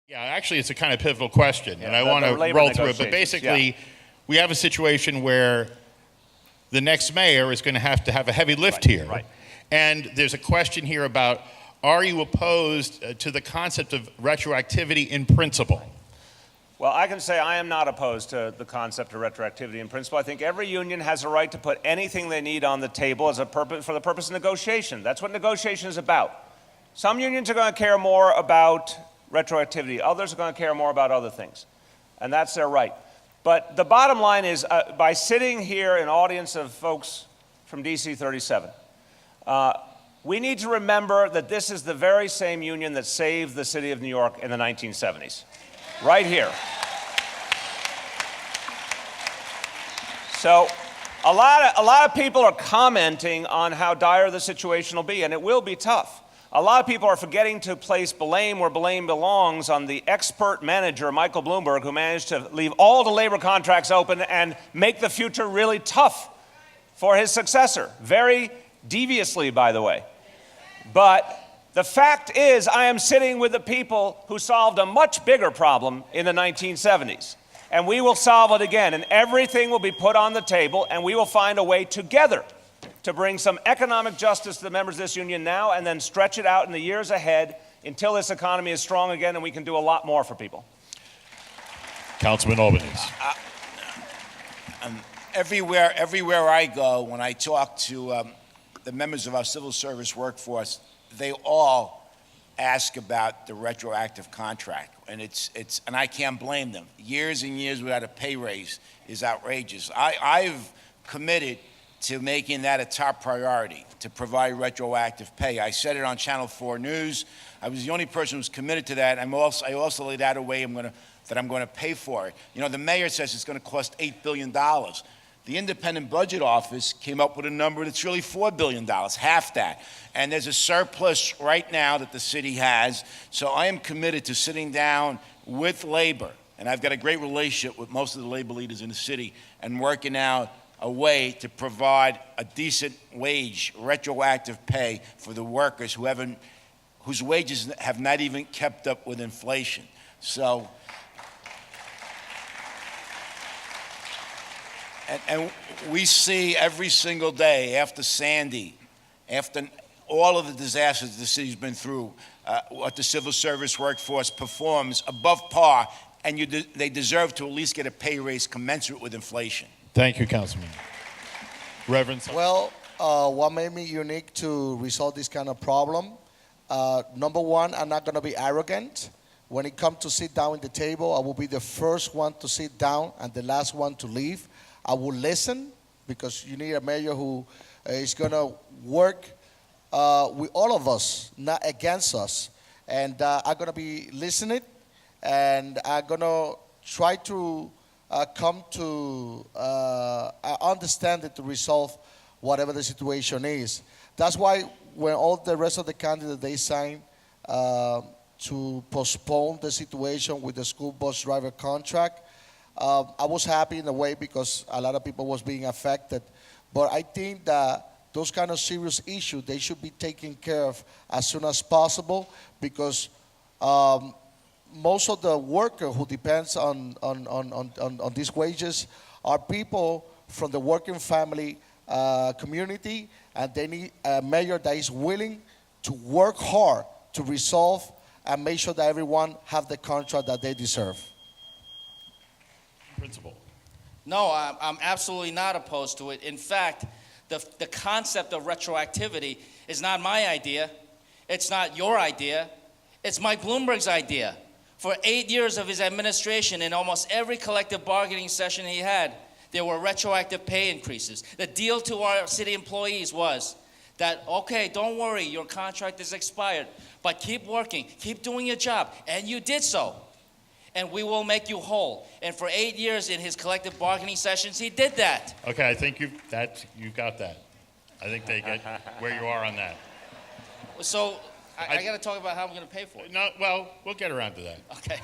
Yeah, actually, it's a kind of pivotal question, and I want to roll through it. But basically, we have a situation where the next mayor is going to have a heavy lift here. Right. And there's a question here about, are you opposed to the concept of retroactivity in principle? Well, I can say I am not opposed to the concept of retroactivity in principle. I think every union has a right to put anything they need on the table for the purpose of negotiation. That's what negotiation is about. Some unions are going to care more about retroactivity. Others are going to care more about other things. And that's their right. But the bottom line is, by sitting here in an audience of folks from DC 37, we need to remember that this is the very same union that saved the city of New York in the 1970s. Right here. So a lot of people are commenting on how dire the situation will be, and it will be tough. A lot of people are forgetting to place blame where blame belongs on the expert manager, Michael Bloomberg, who managed to leave all the labor contracts open and make the future really tough for his successor. Very deviously, by the way. But the fact is, I am sitting with the people who solved a much bigger problem in the 1970s. And we will solve it again. And everything will be put on the table, and we will find a way together to bring some economic justice to the members of this union now, and then stretch it out in the years ahead until this economy is strong again and we can do a lot more for people. Councilman Albanese. Everywhere I go, when I talk to the members of our civil service workforce, they all ask about the retroactive contract, and and I can't blame them. Years and years without a pay raise is outrageous. I've committed to making that a top priority, to provide retroactive pay. I said it on Channel 4 News. I was the only person who was committed to that. I also laid out a way that I'm going to pay for it. You know, the mayor says it's going to cost $8 billion. The Independent Budget Office came up with a number that's really $4 billion, half that. And there's a surplus right now that the city has. So I am committed to sitting down with labor, and I've got a great relationship with most of the labor leaders in the city, and working out a way to provide a decent wage, retroactive pay for the workers whose wages have not even kept up with inflation. So, and we see every single day after Sandy, after all of the disasters the city's been through, what the civil service workforce performs above par, and they deserve to at least get a pay raise commensurate with inflation. Thank you, Councilman. Reverend. Well, what made me unique to resolve this kind of problem? Number one, I'm not going to be arrogant. When it comes to sit down at the table, I will be the first one to sit down and the last one to leave. I will listen, because you need a mayor who is going to work with all of us, not against us. And I'm going to be listening, and I'm going to try to come to understanding to resolve whatever the situation is. That's why when all the rest of the candidates, they signed to postpone the situation with the school bus driver contract, I was happy in a way because a lot of people was being affected. But I think that those kind of serious issues, they should be taken care of as soon as possible, because most of the worker who depends on these wages are people from the working family community, and they need a mayor that is willing to work hard to resolve and make sure that everyone have the contract that they deserve. Principal. No, I'm absolutely not opposed to it. In fact, the concept of retroactivity is not my idea. It's not your idea. It's Mike Bloomberg's idea. For 8 years of his administration, in almost every collective bargaining session he had, there were retroactive pay increases. The deal to our city employees was that, okay, don't worry, your contract is expired, but keep working, keep doing your job, and you did so, and we will make you whole. And for 8 years in his collective bargaining sessions, he did that. Okay, I think you got that. I think they get where you are on that. So I got to talk about how I'm going to pay for it. No, well, we'll get around to that. Okay.